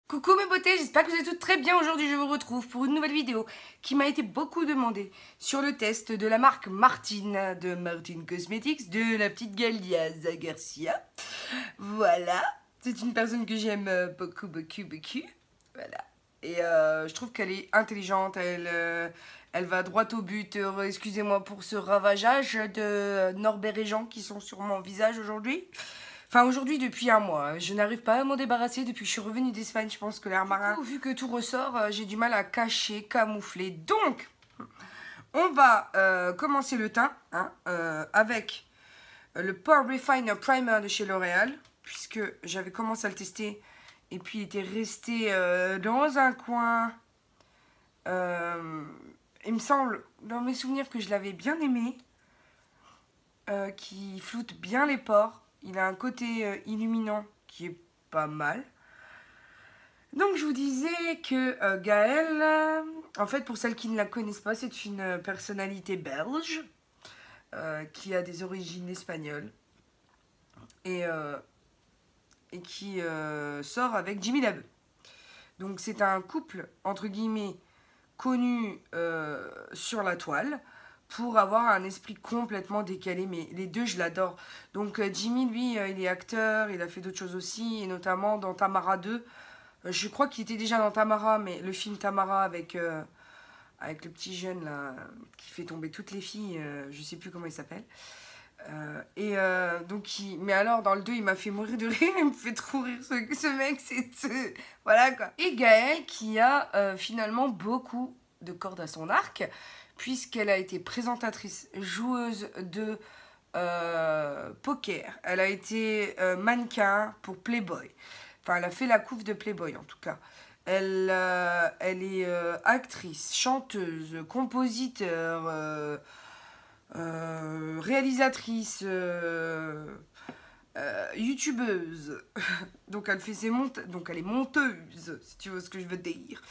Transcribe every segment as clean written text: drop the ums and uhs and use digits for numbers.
Coucou mes beautés, j'espère que vous allez toutes très bien. Aujourd'hui je vous retrouve pour une nouvelle vidéo qui m'a été beaucoup demandée sur le test de la marque Martine, de Martine Cosmetics, de la petite Galia Garcia. Voilà, c'est une personne que j'aime beaucoup. Voilà. Et je trouve qu'elle est intelligente, elle va droit au but. Excusez-moi pour ce ravageage de Norbert et Jean qui sont sur mon visage aujourd'hui. Enfin, aujourd'hui, depuis un mois. Je n'arrive pas à m'en débarrasser depuis que je suis revenue d'Espagne. Je pense que l'air marin, vu que tout ressort, j'ai du mal à cacher, camoufler. Donc, on va commencer le teint hein, avec le Pore Refiner Primer de chez L'Oréal. Puisque j'avais commencé à le tester. Et puis, il était resté dans un coin. Il me semble, dans mes souvenirs, que je l'avais bien aimé. Qui floute bien les pores. Il a un côté illuminant qui est pas mal. Donc je vous disais que Gaëlle, en fait pour celles qui ne la connaissent pas, c'est une personnalité belge qui a des origines espagnoles et qui sort avec Jimmy Labeu. Donc c'est un couple entre guillemets connu sur la toile pour avoir un esprit complètement décalé, mais les deux je l'adore. Donc Jimmy lui il est acteur, il a fait d'autres choses aussi, et notamment dans Tamara 2, je crois qu'il était déjà dans Tamara, mais le film Tamara avec le petit jeune là, qui fait tomber toutes les filles, je sais plus comment il s'appelle. Mais alors dans le 2 il m'a fait mourir de rire, il me fait trop rire ce mec, c'est voilà quoi. Et Gaëlle qui a finalement beaucoup de cordes à son arc, puisqu'elle a été présentatrice, joueuse de poker. Elle a été mannequin pour Playboy. Enfin, elle a fait la couve de Playboy en tout cas. Elle est actrice, chanteuse, compositeur, réalisatrice, youtubeuse. Donc elle fait ses donc elle est monteuse, si tu vois ce que je veux dire.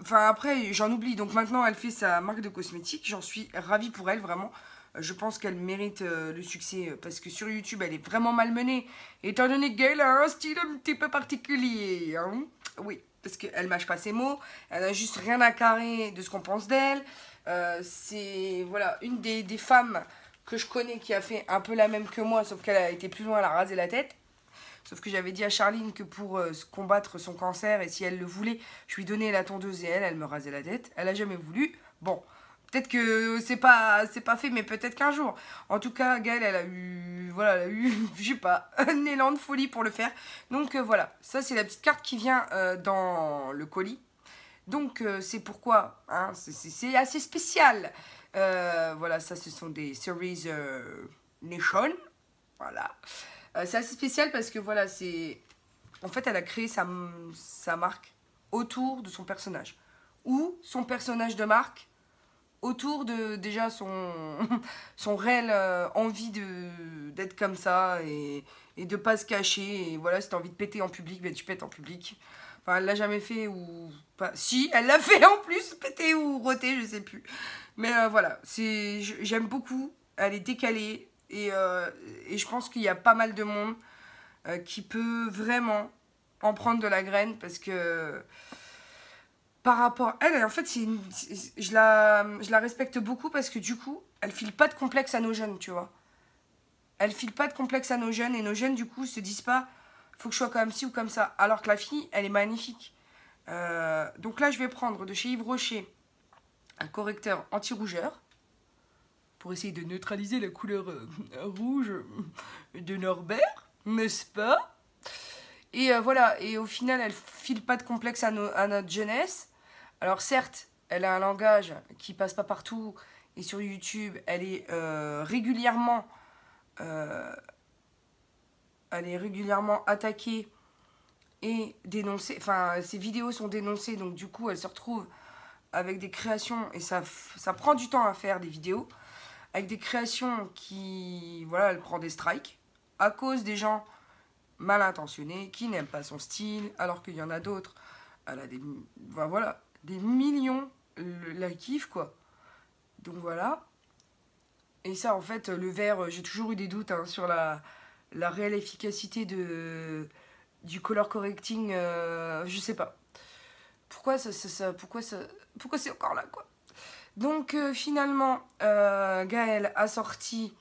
Enfin après j'en oublie, donc maintenant elle fait sa marque de cosmétiques, j'en suis ravie pour elle vraiment. Je pense qu'elle mérite le succès parce que sur YouTube elle est vraiment malmenée, étant donné qu'elle a un style un petit peu particulier hein. Oui, parce qu'elle mâche pas ses mots, elle a juste rien à carrer de ce qu'on pense d'elle. C'est voilà une des femmes que je connais qui a fait un peu la même que moi, sauf qu'elle a été plus loin, elle a rasé la tête. Sauf que j'avais dit à Charline que pour combattre son cancer, et si elle le voulait, je lui donnais la tondeuse et elle me rasait la tête. Elle a jamais voulu. Bon, peut-être que c'est pas fait, mais peut-être qu'un jour. En tout cas, Gaëlle, elle a eu, voilà, elle a eu, je sais pas, un élan de folie pour le faire. Donc voilà, ça c'est la petite carte qui vient dans le colis. Donc c'est pourquoi, hein, c'est assez spécial. Voilà, ça ce sont des Cerise Nation. Voilà. C'est assez spécial parce que voilà, c'est... En fait, elle a créé sa marque autour de son personnage. Ou son personnage de marque autour de déjà son réel envie d'être comme ça et de pas se cacher. Et voilà, si t'as envie de péter en public, ben tu pètes en public. Enfin, elle l'a jamais fait ou pas. Si, elle l'a fait en plus, péter ou roter, je sais plus. Mais voilà, j'aime beaucoup. Elle est décalée et je pense qu'il y a pas mal de monde qui peut vraiment en prendre de la graine parce que par rapport à elle, en fait, je la respecte beaucoup parce que du coup, elle file pas de complexe à nos jeunes, tu vois. Elle file pas de complexe à nos jeunes et nos jeunes, du coup, se disent pas faut que je sois comme ci ou comme ça. Alors que la fille, elle est magnifique. Donc là, je vais prendre de chez Yves Rocher un correcteur anti-rougeur pour essayer de neutraliser la couleur rouge de Norbert, n'est-ce pas? Et voilà, et au final, elle file pas de complexe à notre jeunesse. Alors certes, elle a un langage qui passe pas partout, et sur YouTube, elle est régulièrement attaquée et dénoncée. Enfin, ses vidéos sont dénoncées, donc du coup, elle se retrouve avec des créations, et ça prend du temps à faire des vidéos, avec des créations qui, voilà, elle prend des strikes, à cause des gens mal intentionnés, qui n'aiment pas son style, alors qu'il y en a d'autres, elle a des, ben voilà, des millions la kiffent, quoi. Donc voilà. Et ça, en fait, le verre, j'ai toujours eu des doutes hein, sur la réelle efficacité du color correcting, je sais pas. Pourquoi c'est encore là, quoi. Donc finalement, Gaëlle a sorti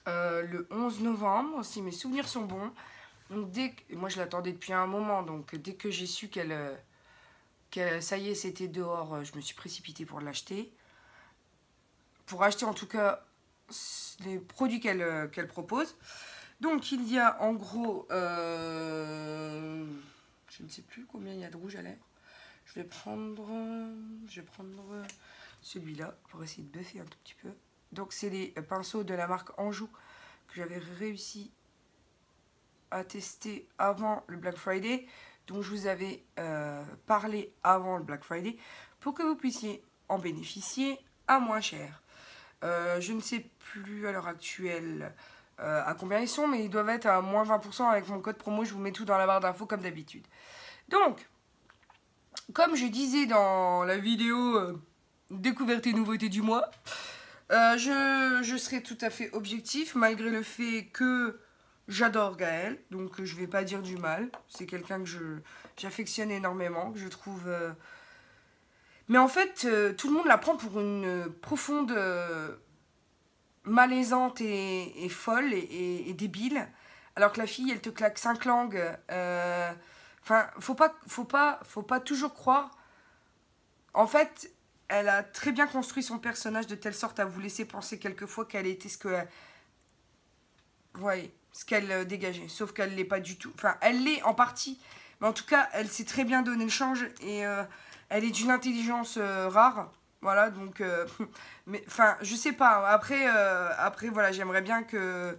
le 11 novembre, si mes souvenirs sont bons. Donc moi je l'attendais depuis un moment, donc dès que j'ai su qu'elle ça y est, c'était dehors, je me suis précipitée pour l'acheter. Pour acheter en tout cas les produits qu'elle propose. Donc il y a en gros, je ne sais plus combien il y a de rouge à lèvres. Je vais prendre celui-là pour essayer de buffer un tout petit peu. Donc c'est les pinceaux de la marque Anjou que j'avais réussi à tester avant le Black Friday, dont je vous avais parlé avant le Black Friday, pour que vous puissiez en bénéficier à moins cher. Je ne sais plus à l'heure actuelle à combien ils sont, mais ils doivent être à moins 20% avec mon code promo. Je vous mets tout dans la barre d'infos comme d'habitude. Donc, comme je disais dans la vidéo découverte et nouveautés du mois, je serai tout à fait objectif malgré le fait que j'adore Gaëlle, donc je vais pas dire du mal. C'est quelqu'un que j'affectionne énormément, que je trouve... Mais en fait, tout le monde la prend pour une profonde malaisante et folle et débile, alors que la fille, elle te claque 5 langues. Enfin, faut pas toujours croire. En fait, elle a très bien construit son personnage de telle sorte à vous laisser penser quelquefois qu'elle était ce qu'elle dégageait. Sauf qu'elle l'est pas du tout. Enfin, elle l'est en partie. Mais en tout cas, elle sait très bien donner le change. Et elle est d'une intelligence rare. Voilà, donc... mais, enfin, je sais pas. Après voilà, j'aimerais bien que...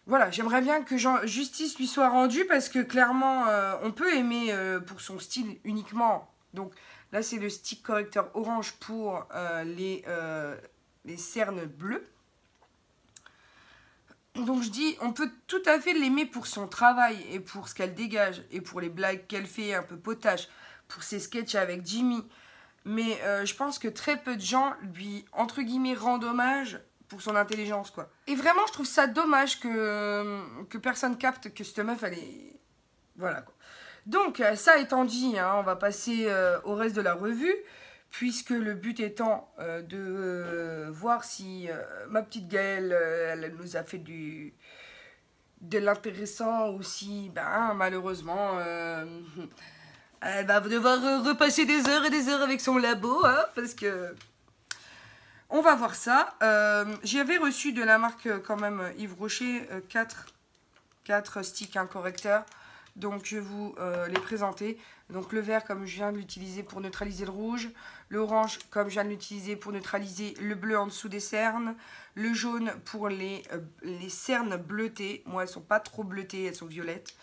Voilà, j'aimerais bien que justice lui soit rendue. Parce que clairement, on peut aimer pour son style uniquement. Donc... Là, c'est le stick correcteur orange pour les cernes bleues. Donc, je dis, on peut tout à fait l'aimer pour son travail et pour ce qu'elle dégage et pour les blagues qu'elle fait un peu potache, pour ses sketchs avec Jimmy. Mais je pense que très peu de gens lui, entre guillemets, rendent hommage pour son intelligence, quoi. Et vraiment, je trouve ça dommage que personne capte que cette meuf, elle est... Voilà, quoi. Donc, ça étant dit, hein, on va passer au reste de la revue, puisque le but étant de voir si ma petite Gaëlle, elle nous a fait de l'intéressant, ou si, ben, malheureusement, elle va devoir repasser des heures et des heures avec son labo, hein, parce que... On va voir ça. J'avais reçu de la marque, quand même, Yves Rocher, 4 sticks, un correcteur. Donc je vais vous les présenter. Donc le vert comme je viens de l'utiliser pour neutraliser le rouge. L'orange comme je viens de l'utiliser pour neutraliser le bleu en dessous des cernes. Le jaune pour les cernes bleutées. Moi elles sont pas trop bleutées, elles sont violettes.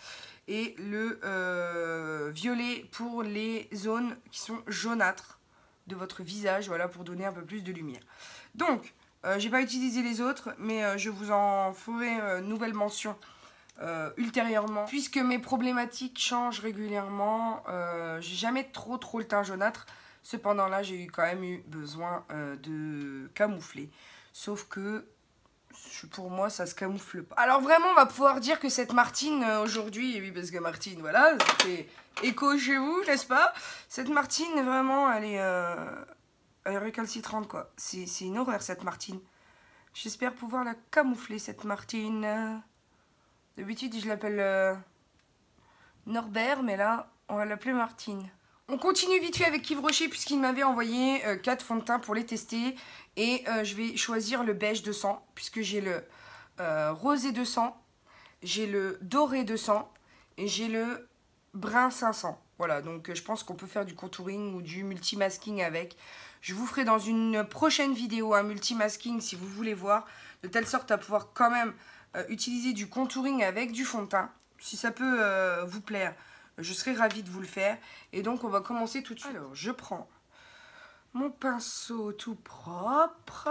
Et le violet pour les zones qui sont jaunâtres de votre visage. Voilà, pour donner un peu plus de lumière. Donc j'ai pas utilisé les autres, mais je vous en ferai nouvelle mention ultérieurement, puisque mes problématiques changent régulièrement. J'ai jamais trop le teint jaunâtre, cependant là j'ai quand même eu besoin de camoufler, sauf que pour moi ça se camoufle pas. Alors vraiment on va pouvoir dire que cette Martine aujourd'hui, oui parce que Martine voilà, c'était écho chez vous n'est-ce pas, cette Martine vraiment elle est récalcitrante quoi, c'est une horreur cette Martine. J'espère pouvoir la camoufler cette Martine. D'habitude, je l'appelle Norbert, mais là, on va l'appeler Martine. On continue vite fait avec Yves Rocher, puisqu'il m'avait envoyé 4 fonds de teint pour les tester. Et je vais choisir le beige 200, puisque j'ai le rosé 200, j'ai le doré 200 et j'ai le brun 500. Voilà, donc je pense qu'on peut faire du contouring ou du multimasking avec. Je vous ferai dans une prochaine vidéo un multimasking si vous voulez voir, de telle sorte à pouvoir quand même... utiliser du contouring avec du fond de teint. Si ça peut vous plaire, je serai ravie de vous le faire. Et donc, on va commencer tout de suite. Alors, je prends mon pinceau tout propre.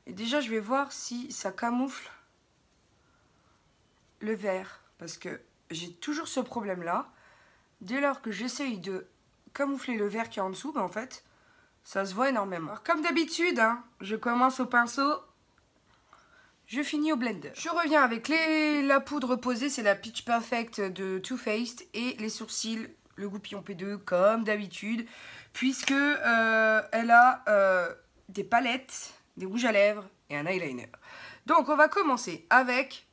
Et déjà, je vais voir si ça camoufle le vert. Parce que j'ai toujours ce problème-là. Dès lors que j'essaye de camoufler le vert qui est en dessous, ben en fait, ça se voit énormément. Alors, comme d'habitude, hein, je commence au pinceau. je finis au blender. Je reviens avec la poudre posée, c'est la Pitch Perfect de Too Faced. Et les sourcils, le Goupillon P2 comme d'habitude. Puisque elle a des palettes, des rouges à lèvres et un eyeliner. Donc on va commencer avec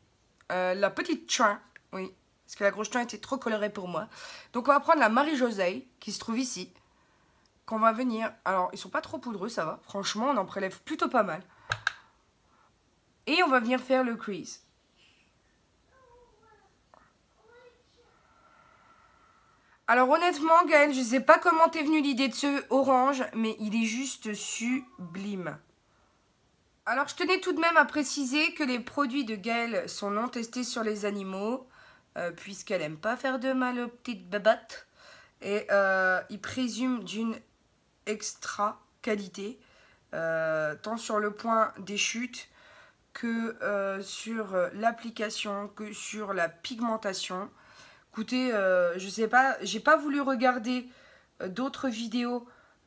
la petite chouin. Oui, parce que la grosse chouin était trop colorée pour moi. Donc on va prendre la Marie-Josée qui se trouve ici. Qu'on va venir... Alors ils sont pas trop poudreux, ça va. Franchement on en prélève plutôt pas mal. Et on va venir faire le crease. Alors honnêtement Gaëlle, je sais pas comment t'es venue l'idée de ce orange, mais il est juste sublime. Alors je tenais tout de même à préciser que les produits de Gaëlle sont non testés sur les animaux, puisqu'elle aime pas faire de mal aux petites babattes. Et ils présument d'une extra qualité, tant sur le point des chutes, que sur l'application, que sur la pigmentation. Écoutez, je sais pas, j'ai pas voulu regarder d'autres vidéos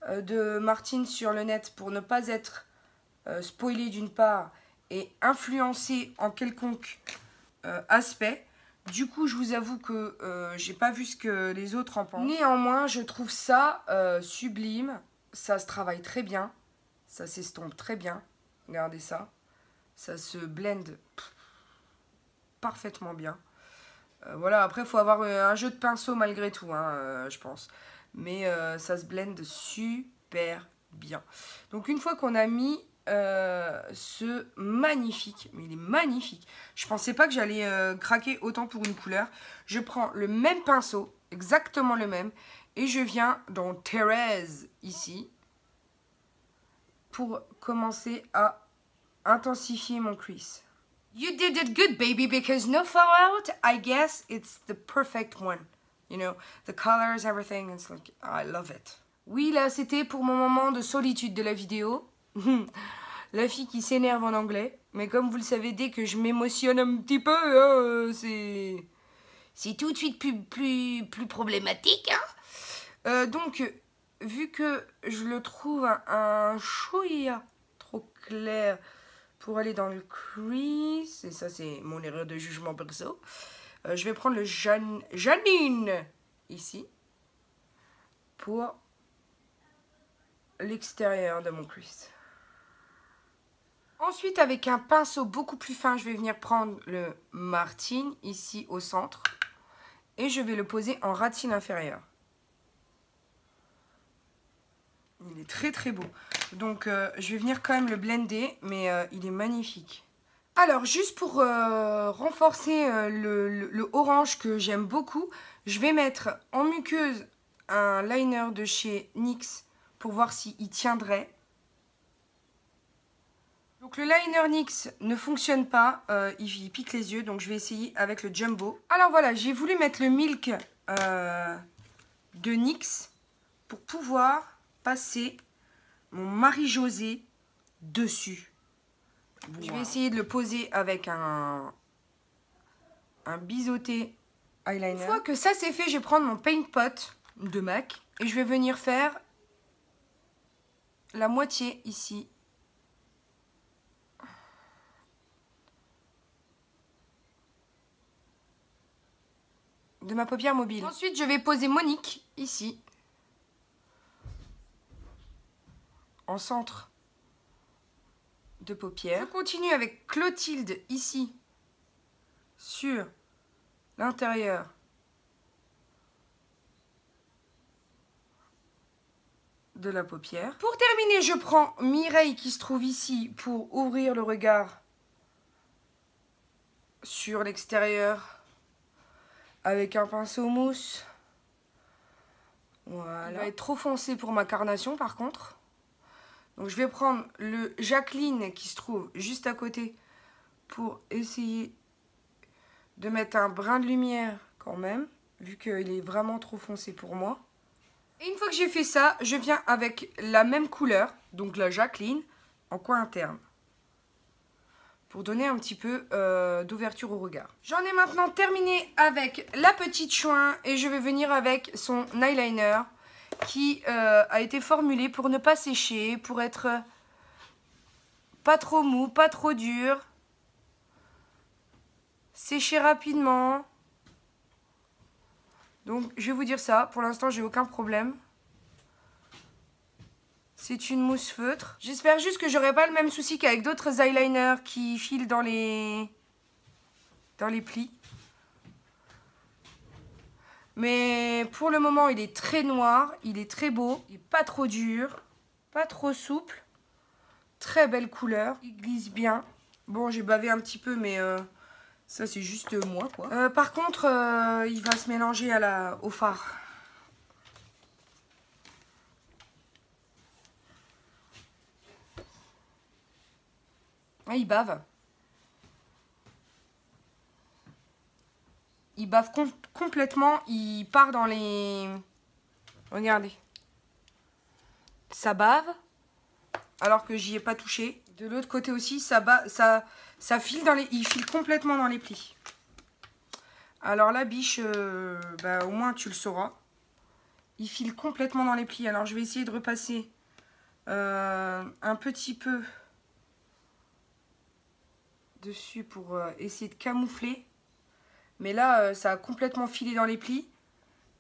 de Martine sur le net pour ne pas être spoilée d'une part et influencée en quelconque aspect. Du coup, je vous avoue que j'ai pas vu ce que les autres en pensent. Néanmoins, je trouve ça sublime. Ça se travaille très bien. Ça s'estompe très bien. Regardez ça. Ça se blend parfaitement bien. Voilà, après, il faut avoir un jeu de pinceau malgré tout, hein, je pense. Mais ça se blende super bien. Donc, une fois qu'on a mis ce magnifique, mais il est magnifique. Je pensais pas que j'allais craquer autant pour une couleur. Je prends le même pinceau, exactement le même. Et je viens dans Thérèse, ici, pour commencer à intensifier mon crease. You did it good, baby, because no fallout, I guess it's the perfect one. You know, the colors, everything, it's like, I love it. Oui, là, c'était pour mon moment de solitude de la vidéo. La fille qui s'énerve en anglais. Mais comme vous le savez, dès que je m'émotionne un petit peu, c'est tout de suite plus problématique. Hein. Donc, vu que je le trouve un chouïa trop clair pour aller dans le crease, et ça c'est mon erreur de jugement perso, je vais prendre le Janine ici pour l'extérieur de mon crease. Ensuite, avec un pinceau beaucoup plus fin, je vais venir prendre le Martine ici au centre et je vais le poser en ratine inférieure. Il est très très beau. Donc je vais venir quand même le blender, mais il est magnifique. Alors juste pour renforcer le orange que j'aime beaucoup, je vais mettre en muqueuse un liner de chez NYX pour voir s'il tiendrait. Donc le liner NYX ne fonctionne pas, il pique les yeux, donc je vais essayer avec le Jumbo. Alors voilà, j'ai voulu mettre le Milk de NYX pour pouvoir passer mon Marie-Josée dessus. Wow. Je vais essayer de le poser avec un biseauté eyeliner. Une fois que ça c'est fait, je vais prendre mon Paint Pot de MAC et je vais venir faire la moitié ici. De ma paupière mobile. Ensuite, je vais poser Monique ici. En centre de paupière. Je continue avec Clotilde ici sur l'intérieur de la paupière. Pour terminer, je prends Mireille qui se trouve ici pour ouvrir le regard sur l'extérieur avec un pinceau mousse. Voilà. Il va être trop foncé pour ma carnation par contre. Donc je vais prendre le Jacqueline qui se trouve juste à côté pour essayer de mettre un brin de lumière quand même, vu qu'il est vraiment trop foncé pour moi. Et une fois que j'ai fait ça, je viens avec la même couleur, donc la Jacqueline, en coin interne. Pour donner un petit peu d'ouverture au regard. J'en ai maintenant terminé avec la petite chouin et je vais venir avec son eyeliner qui a été formulé pour ne pas sécher, pour être pas trop mou, pas trop dur. sécher rapidement. Donc je vais vous dire ça, pour l'instant j'ai aucun problème. C'est une mousse feutre. J'espère juste que j'aurai pas le même souci qu'avec d'autres eyeliners qui filent dans les plis. Mais pour le moment il est très noir, il est très beau, il n'est pas trop dur, pas trop souple. Très belle couleur, il glisse bien. Bon, j'ai bavé un petit peu, mais ça c'est juste moi quoi. Par contre, il va se mélanger au fard. Ah, il bave. Il bave complètement, il part dans les... Regardez. Ça bave, alors que j'y ai pas touché. De l'autre côté aussi, ça file il file complètement dans les plis. Alors la biche, au moins tu le sauras. Il file complètement dans les plis. Alors je vais essayer de repasser un petit peu dessus pour essayer de camoufler. Mais là, ça a complètement filé dans les plis.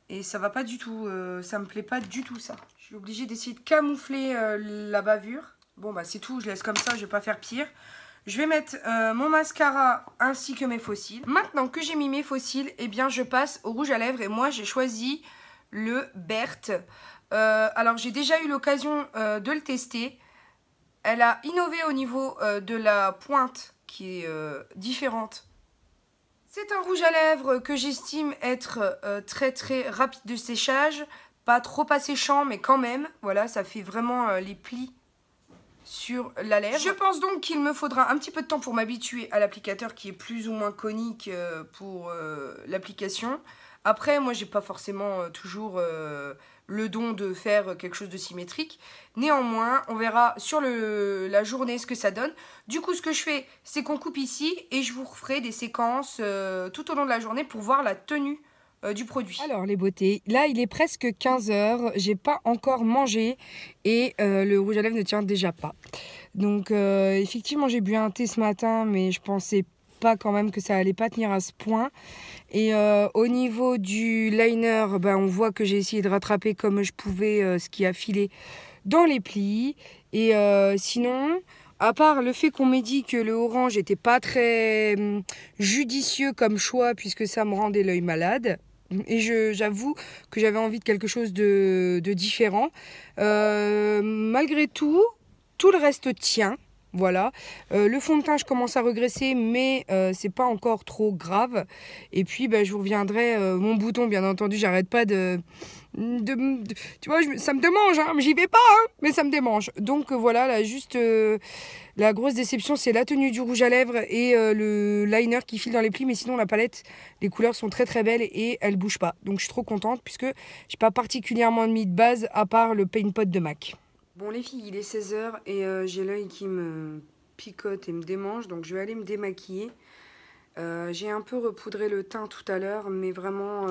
Et ça va pas du tout, ça me plaît pas du tout ça. Je suis obligée d'essayer de camoufler la bavure. Bon bah c'est tout, je laisse comme ça, je vais pas faire pire. Je vais mettre mon mascara ainsi que mes faux cils. Maintenant que j'ai mis mes faux cils, eh bien je passe au rouge à lèvres. Et moi j'ai choisi le Berthe. Alors j'ai déjà eu l'occasion de le tester. Elle a innové au niveau de la pointe qui est différente. C'est un rouge à lèvres que j'estime être très très rapide de séchage. Pas trop asséchant mais quand même. Voilà, ça fait vraiment les plis sur la lèvre. Je pense donc qu'il me faudra un petit peu de temps pour m'habituer à l'applicateur qui est plus ou moins conique pour l'application. Après, moi, j'ai pas forcément toujours le don de faire quelque chose de symétrique. Néanmoins, on verra sur la journée ce que ça donne. Du coup, ce que je fais, c'est qu'on coupe ici et je vous referai des séquences tout au long de la journée pour voir la tenue du produit. Alors les beautés, là il est presque 15 h, j'ai pas encore mangé et le rouge à lèvres ne tient déjà pas. Donc effectivement j'ai bu un thé ce matin mais je pensais pas quand même que ça allait pas tenir à ce point. Et au niveau du liner, on voit que j'ai essayé de rattraper comme je pouvais ce qui a filé dans les plis. Et sinon, à part le fait qu'on m'ait dit que le orange n'était pas très judicieux comme choix puisque ça me rendait l'œil malade. Et j'avoue que j'avais envie de quelque chose de différent. Malgré tout, tout le reste tient. Voilà. Le fond de teint, je commence à regresser, mais c'est pas encore trop grave. Et puis, je vous reviendrai. Mon bouton, bien entendu, j'arrête pas de tu vois, ça me démange, hein, j'y vais pas, hein, mais ça me démange. Donc voilà, là, juste la grosse déception, c'est la tenue du rouge à lèvres et le liner qui file dans les plis. Mais sinon, la palette, les couleurs sont très très belles et elles bougent pas. Donc je suis trop contente puisque j'ai pas particulièrement mis de base à part le Paint Pot de MAC. Bon les filles, il est 16 h et j'ai l'œil qui me picote et me démange. Donc je vais aller me démaquiller. J'ai un peu repoudré le teint tout à l'heure, mais vraiment,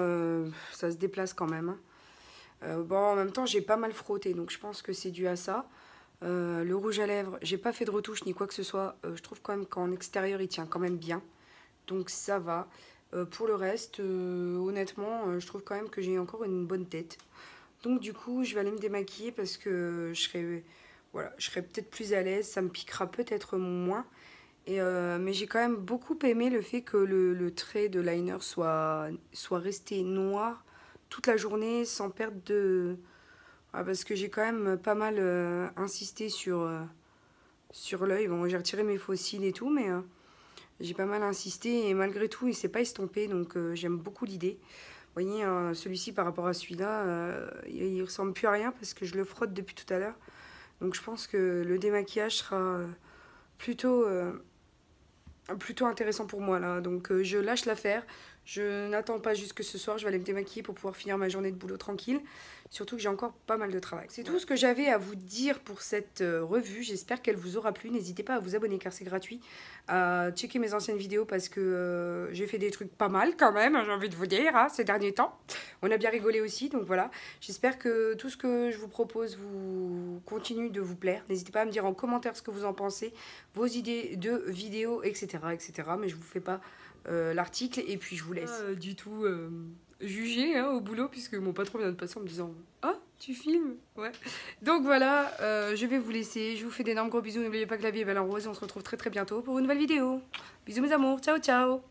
ça se déplace quand même, hein. Bon, en même temps, j'ai pas mal frotté, donc je pense que c'est dû à ça. Le rouge à lèvres, j'ai pas fait de retouche ni quoi que ce soit. Je trouve quand même qu'en extérieur, il tient quand même bien. Donc ça va. Pour le reste, honnêtement, je trouve quand même que j'ai encore une bonne tête. Donc du coup, je vais aller me démaquiller parce que je serai peut-être plus à l'aise. Ça me piquera peut-être moins. Mais j'ai quand même beaucoup aimé le fait que le trait de liner soit resté noir toute la journée sans perdre de... parce que j'ai quand même pas mal insisté sur l'œil. Bon, j'ai retiré mes faux cils et tout, mais j'ai pas mal insisté et malgré tout, il s'est pas estompé, donc j'aime beaucoup l'idée. Vous voyez, celui-ci par rapport à celui-là, il ressemble plus à rien parce que je le frotte depuis tout à l'heure. Donc je pense que le démaquillage sera plutôt intéressant pour moi là. Donc je lâche l'affaire. Je n'attends pas jusque ce soir, je vais aller me démaquiller pour pouvoir finir ma journée de boulot tranquille. Surtout que j'ai encore pas mal de travail. C'est tout ce que j'avais à vous dire pour cette revue. J'espère qu'elle vous aura plu. N'hésitez pas à vous abonner car c'est gratuit. À checker mes anciennes vidéos parce que j'ai fait des trucs pas mal quand même, j'ai envie de vous dire, hein, ces derniers temps. On a bien rigolé aussi, donc voilà. J'espère que tout ce que je vous propose vous continue de vous plaire. N'hésitez pas à me dire en commentaire ce que vous en pensez, vos idées de vidéos, etc. etc. Mais je vous fais pas l'article et puis je vous laisse. Du tout juger au boulot puisque mon patron vient de passer en me disant « Ah, tu filmes ?» Ouais. Donc voilà, je vais vous laisser. Je vous fais d'énormes gros bisous. N'oubliez pas que la vie est belle en rose et on se retrouve très très bientôt pour une nouvelle vidéo. Bisous mes amours, ciao ciao.